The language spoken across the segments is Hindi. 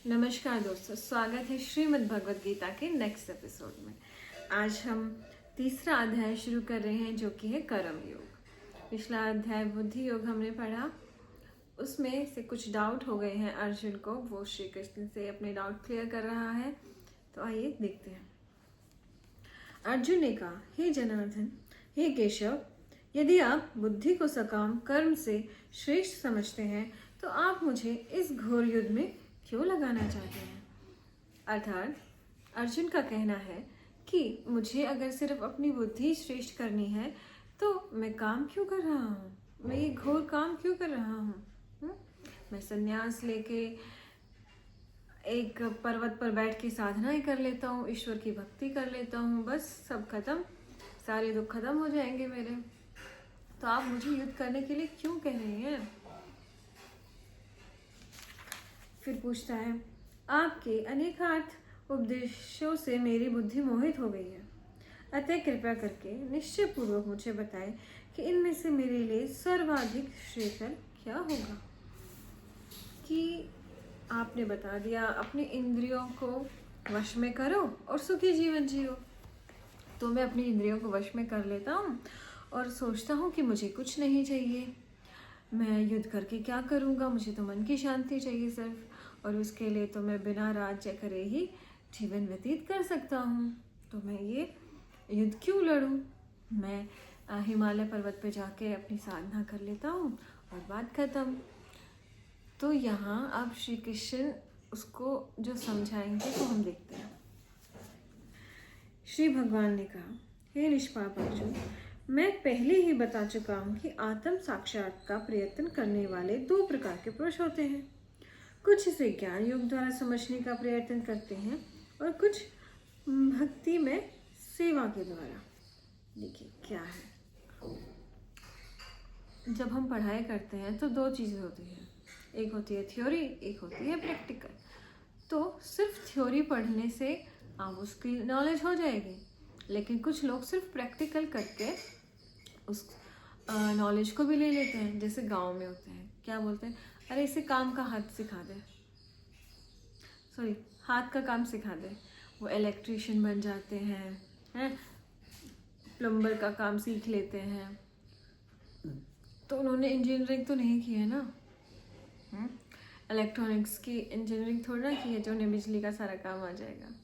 नमस्कार दोस्तों, स्वागत है श्रीमद् भगवद गीता के नेक्स्ट एपिसोड में। आज हम तीसरा अध्याय शुरू कर रहे हैं जो कि है कर्म योग। पिछला अध्याय बुद्धि योग हमने पढ़ा, उसमें से कुछ डाउट हो गए हैं अर्जुन को। वो श्री कृष्ण से अपने डाउट क्लियर कर रहा है, तो आइए देखते हैं। अर्जुन ने कहा, हे जनार्दन, हे केशव, यदि आप बुद्धि को सकाम कर्म से श्रेष्ठ समझते हैं तो आप मुझे इस घोर युद्ध में क्यों लगाना चाहते हैं। अर्थात अर्जुन का कहना है कि मुझे अगर सिर्फ अपनी बुद्धि श्रेष्ठ करनी है तो मैं काम क्यों कर रहा हूँ, मैं ये घोर काम क्यों कर रहा हूँ। मैं संन्यास लेके एक पर्वत पर बैठ के साधनाएं कर लेता हूँ, ईश्वर की भक्ति कर लेता हूँ, बस सब खत्म, सारे दुख खत्म हो जाएंगे मेरे। तो आप मुझे युद्ध करने के लिए क्यों कह रहे हैं। फिर पूछता है, आपके अनेकार्थ उपदेशों से मेरी बुद्धि मोहित हो गई है, अतः कृपया करके निश्चय पूर्वक मुझे बताएं कि इनमें से मेरे लिए सर्वाधिक श्रेयकर क्या होगा। कि आपने बता दिया अपनी इंद्रियों को वश में करो और सुखी जीवन जियो, तो मैं अपनी इंद्रियों को वश में कर लेता हूँ और सोचता हूँ कि मुझे कुछ नहीं चाहिए, मैं युद्ध करके क्या करूँगा, मुझे तो मन की शांति चाहिए सिर्फ, और उसके लिए तो मैं बिना राज्य करे ही जीवन व्यतीत कर सकता हूँ। तो मैं ये युद्ध क्यों लड़ूँ, मैं हिमालय पर्वत पे जाके अपनी साधना कर लेता हूँ और बात खत्म। तो यहाँ अब श्री कृष्ण उसको जो समझाएंगे तो हम देखते हैं। श्री भगवान ने कहा, हे निष्पाप अर्जुन, मैं पहले ही बता चुका हूँ कि आत्म साक्षात का प्रयत्न करने वाले दो प्रकार के पुरुष होते हैं। कुछ इसे ज्ञान योग द्वारा समझने का प्रयत्न करते हैं और कुछ भक्ति में सेवा के द्वारा। देखिए क्या है, जब हम पढ़ाई करते हैं तो दो चीज़ें होती हैं, एक होती है थ्योरी, एक होती है प्रैक्टिकल। तो सिर्फ थ्योरी पढ़ने से आप उसकी नॉलेज हो जाएगी, लेकिन कुछ लोग सिर्फ प्रैक्टिकल करके उस नॉलेज को भी ले लेते हैं। जैसे गांव में होते हैं, क्या बोलते हैं, अरे इसे काम का हाथ सिखा दे, हाथ का काम सिखा दे, वो इलेक्ट्रिशियन बन जाते हैं, प्लम्बर का काम सीख लेते हैं। तो उन्होंने इंजीनियरिंग तो नहीं की है ना, इलेक्ट्रॉनिक्स की इंजीनियरिंग थोड़ा ना की है जो उन्हें बिजली का सारा काम आ जाएगा।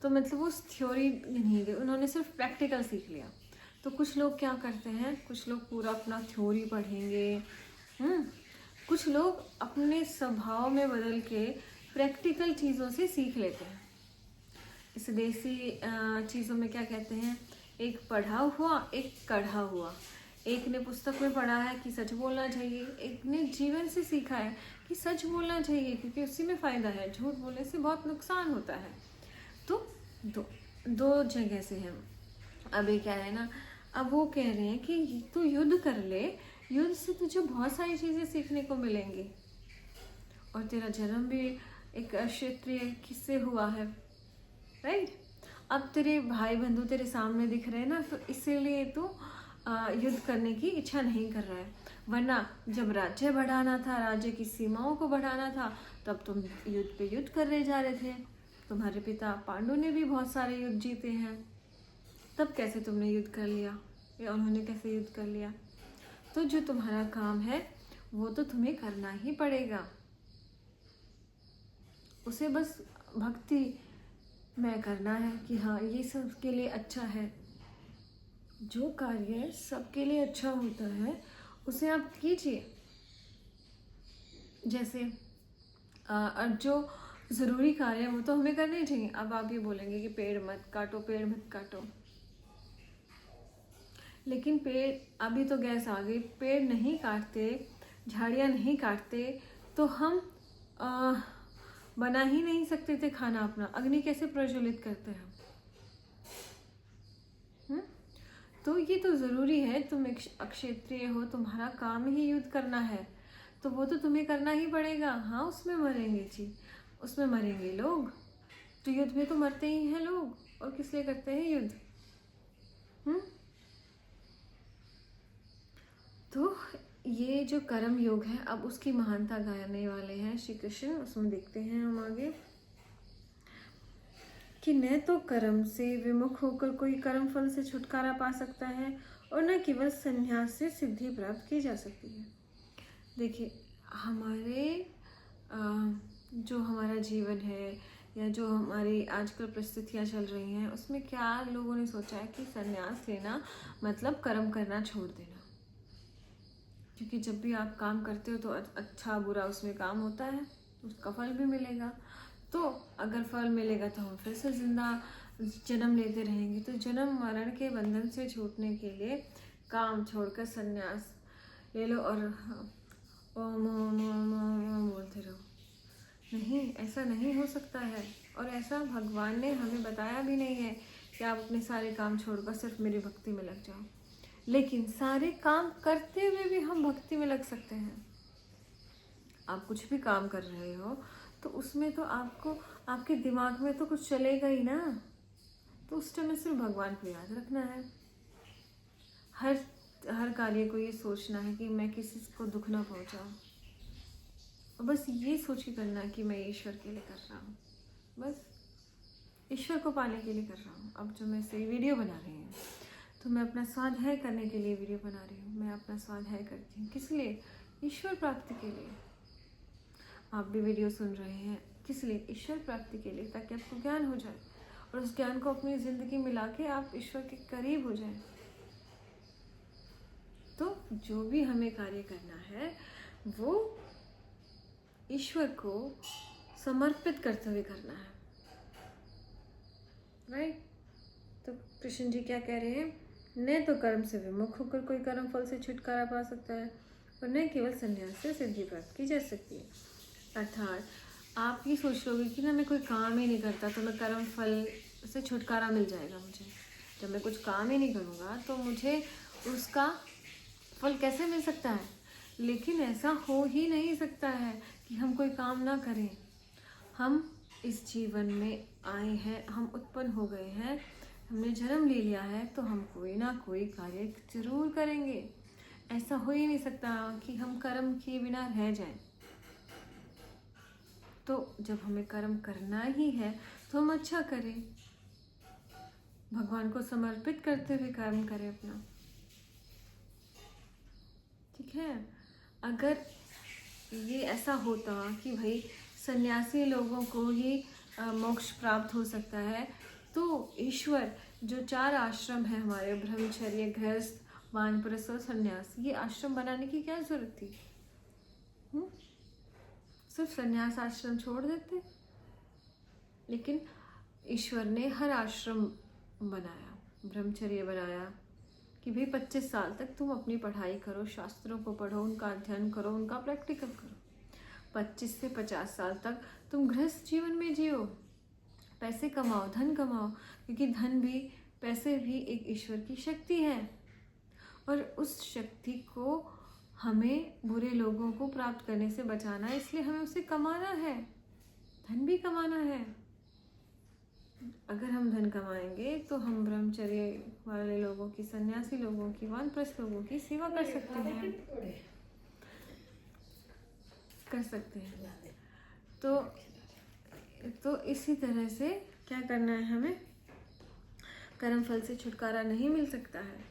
तो मतलब उस थ्योरी नहीं गई, उन्होंने सिर्फ प्रैक्टिकल सीख लिया। तो कुछ लोग क्या करते हैं, कुछ लोग पूरा अपना थ्योरी पढ़ेंगे, कुछ लोग अपने स्वभाव में बदल के प्रैक्टिकल चीज़ों से सीख लेते हैं। इस देसी चीज़ों में क्या कहते हैं, एक पढ़ा हुआ एक कढ़ा हुआ। एक ने पुस्तक में पढ़ा है कि सच बोलना चाहिए, एक ने जीवन से सीखा है कि सच बोलना चाहिए क्योंकि उसी में फ़ायदा है, झूठ बोलने से बहुत नुकसान होता है। तो दो जगह से हैं। अब ये क्या है ना, अब वो कह रहे हैं कि तू युद्ध कर ले, युद्ध से तुझे बहुत सारी चीज़ें सीखने को मिलेंगी, और तेरा जन्म भी एक क्षत्रिय किससे हुआ है, राइट। अब तेरे भाई बंधु तेरे सामने दिख रहे हैं ना, तो इसीलिए तू युद्ध करने की इच्छा नहीं कर रहा है। वरना जब राज्य बढ़ाना था, राज्य की सीमाओं को बढ़ाना था, तब तुम युद्ध पे युद्ध करने जा रहे थे। तुम्हारे पिता पांडु ने भी बहुत सारे युद्ध जीते हैं, तब कैसे तुमने युद्ध कर लिया, या उन्होंने कैसे युद्ध कर लिया। तो जो तुम्हारा काम है वो तो तुम्हें करना ही पड़ेगा, उसे बस भक्ति में करना है कि हाँ ये सबके लिए अच्छा है। जो कार्य सबके लिए अच्छा होता है उसे आप कीजिए। जैसे जो ज़रूरी कार्य है वो तो हमें करने चाहिए। अब आप ये बोलेंगे कि पेड़ मत काटो, पेड़ मत काटो, लेकिन पेड़, अभी तो गैस आ गई, पेड़ नहीं काटते, झाड़ियाँ नहीं काटते तो हम बना ही नहीं सकते थे खाना अपना, अग्नि कैसे प्रज्वलित करते हैं। तो ये तो ज़रूरी है, तुम एक अक्षत्रिय हो, तुम्हारा काम ही युद्ध करना है, तो वो तो तुम्हें करना ही पड़ेगा। हाँ उसमें मरेंगे जी, उसमें मरेंगे लोग, तो युद्ध में तो मरते ही हैं लोग, और किस लिए करते हैं युद्ध। तो ये जो कर्म योग है, अब उसकी महानता गाने वाले हैं श्री कृष्ण। उसमें देखते हैं हम आगे कि न तो कर्म से विमुख होकर कोई कर्म फल से छुटकारा पा सकता है और न केवल संन्यास से सिद्धि प्राप्त की जा सकती है। देखिए, हमारे जो हमारा जीवन है या जो हमारी आजकल परिस्थितियाँ चल रही हैं, उसमें क्या लोगों ने सोचा है कि संन्यास लेना मतलब कर्म करना छोड़ देना। क्योंकि जब भी आप काम करते हो तो अच्छा बुरा उसमें काम होता है, उसका फल भी मिलेगा। तो अगर फल मिलेगा तो हम फिर से जिंदा जन्म लेते रहेंगे। तो जन्म मरण के बंधन से छूटने के लिए काम छोड़कर संन्यास ले लो और ओम ओम ओम ओम ओम बोलते रहो। नहीं, ऐसा नहीं हो सकता है। और ऐसा भगवान ने हमें बताया भी नहीं है कि आप अपने सारे काम छोड़कर सिर्फ मेरी भक्ति में लग जाओ। लेकिन सारे काम करते हुए भी हम भक्ति में लग सकते हैं। आप कुछ भी काम कर रहे हो तो उसमें तो आपको आपके दिमाग में तो कुछ चलेगा ही ना। तो उस टाइम में सिर्फ भगवान को याद रखना है। हर कार्य को ये सोचना है कि मैं किसी को दुख ना पहुंचाऊं, और बस ये सोच के करना है कि मैं ईश्वर के लिए कर रहा हूँ, बस ईश्वर को पाने के लिए कर रहा हूँ। अब जो मैं से वीडियो बना रही हूँ तो मैं अपना स्वाध्याय करने के लिए वीडियो बना रही हूँ। मैं अपना स्वाध्याय करती हूँ किस लिए? ईश्वर प्राप्ति के लिए। आप भी वीडियो सुन रहे हैं किस लिए? ईश्वर प्राप्ति के लिए, ताकि आपको ज्ञान हो जाए और उस ज्ञान को अपनी ज़िंदगी में ला के आप ईश्वर के करीब हो जाएं। तो जो भी हमें कार्य करना है वो ईश्वर को समर्पित करते हुए करना है, राइट? तो कृष्ण जी क्या कह रहे हैं? न तो कर्म से विमुख होकर कोई कर्म फल से छुटकारा पा सकता है और न केवल संन्यास से सिद्धि प्राप्त की जा सकती है। अर्थात आप ये सोच लोगे कि ना मैं कोई काम ही नहीं करता तो मैं कर्म फल से छुटकारा मिल जाएगा मुझे। जब मैं कुछ काम ही नहीं करूँगा तो मुझे उसका फल कैसे मिल सकता है? लेकिन ऐसा हो ही नहीं सकता है कि हम कोई काम ना करें। हम इस जीवन में आए हैं, हम उत्पन्न हो गए हैं, हमने जन्म ले लिया है, तो हम कोई ना कोई कार्य जरूर करेंगे। ऐसा हो ही नहीं सकता कि हम कर्म किए बिना रह जाएं। तो जब हमें कर्म करना ही है तो हम अच्छा करें, भगवान को समर्पित करते हुए कर्म करें अपना, ठीक है? अगर ये ऐसा होता कि भाई सन्यासी लोगों को ही मोक्ष प्राप्त हो सकता है, तो ईश्वर जो 4 आश्रम है हमारे, ब्रह्मचर्य, गृहस्थ, वानप्रस्थ और संन्यास, ये आश्रम बनाने की क्या जरूरत थी? सिर्फ संन्यास आश्रम छोड़ देते। लेकिन ईश्वर ने हर आश्रम बनाया, ब्रह्मचर्य बनाया कि भाई 25 साल तक तुम अपनी पढ़ाई करो, शास्त्रों को पढ़ो, उनका अध्ययन करो, उनका प्रैक्टिकल करो। 25 से 50 साल तक तुम गृहस्थ जीवन में जियो, पैसे कमाओ, धन कमाओ, क्योंकि धन भी, पैसे भी एक ईश्वर की शक्ति है और उस शक्ति को हमें बुरे लोगों को प्राप्त करने से बचाना है, इसलिए हमें उसे कमाना है, धन भी कमाना है। अगर हम धन कमाएंगे तो हम ब्रह्मचर्य वाले लोगों की, सन्यासी लोगों की, वानप्रस्थ लोगों की सेवा कर सकते हैं, कर सकते हैं। तो इसी तरह से क्या करना है हमें? कर्म फल से छुटकारा नहीं मिल सकता है।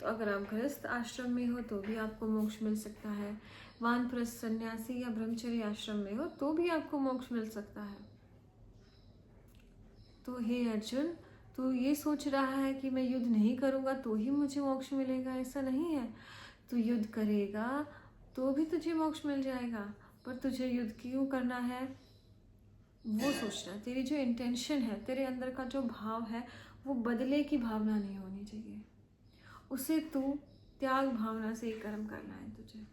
तो अगर आप गृहस्थ आश्रम में हो तो भी आपको मोक्ष मिल सकता है, वानप्रस्थ, सन्यासी या ब्रह्मचर्य आश्रम में हो तो भी आपको मोक्ष मिल सकता है। तो हे अर्जुन, तू ये सोच रहा है कि मैं युद्ध नहीं करूँगा तो ही मुझे मोक्ष मिलेगा, ऐसा नहीं है। तू युद्ध करेगा तो भी तुझे मोक्ष मिल जाएगा, पर तुझे युद्ध क्यों करना है वो सोचना। तेरी जो इंटेंशन है, तेरे अंदर का जो भाव है, वो बदले की भावना नहीं होनी चाहिए। उसे तू त्याग भावना से ही कर्म करना है तुझे।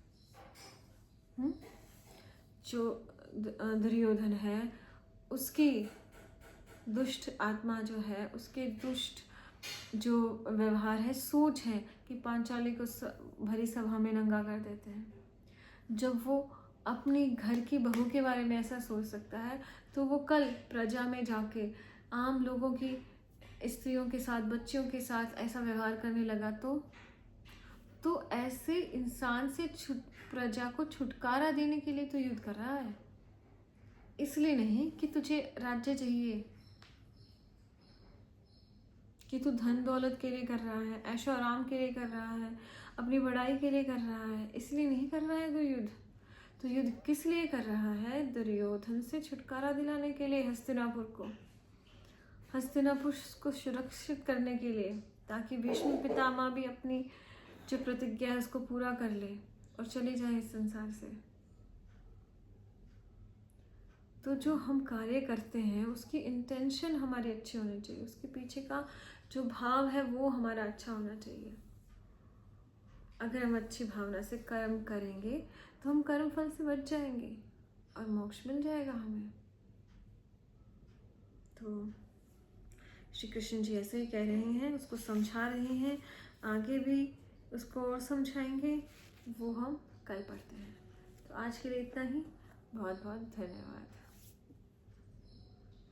जो दुर्योधन है, उसकी दुष्ट आत्मा जो है, उसके दुष्ट जो व्यवहार है, सोच है कि पांचाली को भरी सभा में नंगा कर देते हैं। जब वो अपनी घर की बहू के बारे में ऐसा सोच सकता है तो वो कल प्रजा में जाके आम लोगों की, स्त्रियों के साथ, बच्चियों के साथ ऐसा व्यवहार करने लगा तो तो ऐसे इंसान से प्रजा को छुटकारा देने के लिए तो युद्ध कर रहा है, इसलिए नहीं कि तुझे राज्य चाहिए, कि तू धन दौलत के लिए कर रहा है, ऐशो आराम के लिए कर रहा है, अपनी बड़ाई के लिए कर रहा है, इसलिए नहीं कर रहा है तो युद्ध। तो युद्ध किस लिए कर रहा है? दुर्योधन से छुटकारा दिलाने के लिए, हस्तिनापुर को सुरक्षित करने के लिए, ताकि भीष्म पितामह भी अपनी जो प्रतिज्ञा है उसको पूरा कर ले और चले जाए इस संसार से। तो जो हम कार्य करते हैं उसकी इंटेंशन हमारी अच्छी होनी चाहिए, उसके पीछे का जो भाव है वो हमारा अच्छा होना चाहिए। अगर हम अच्छी भावना से कर्म करेंगे तो हम कर्म फल से बच जाएंगे और मोक्ष मिल जाएगा हमें। तो श्री कृष्ण जी ऐसे ही कह रहे हैं, उसको समझा रहे हैं, आगे भी उसको और समझाएंगे, वो हम कल पढ़ते हैं। तो आज के लिए इतना ही। बहुत बहुत धन्यवाद।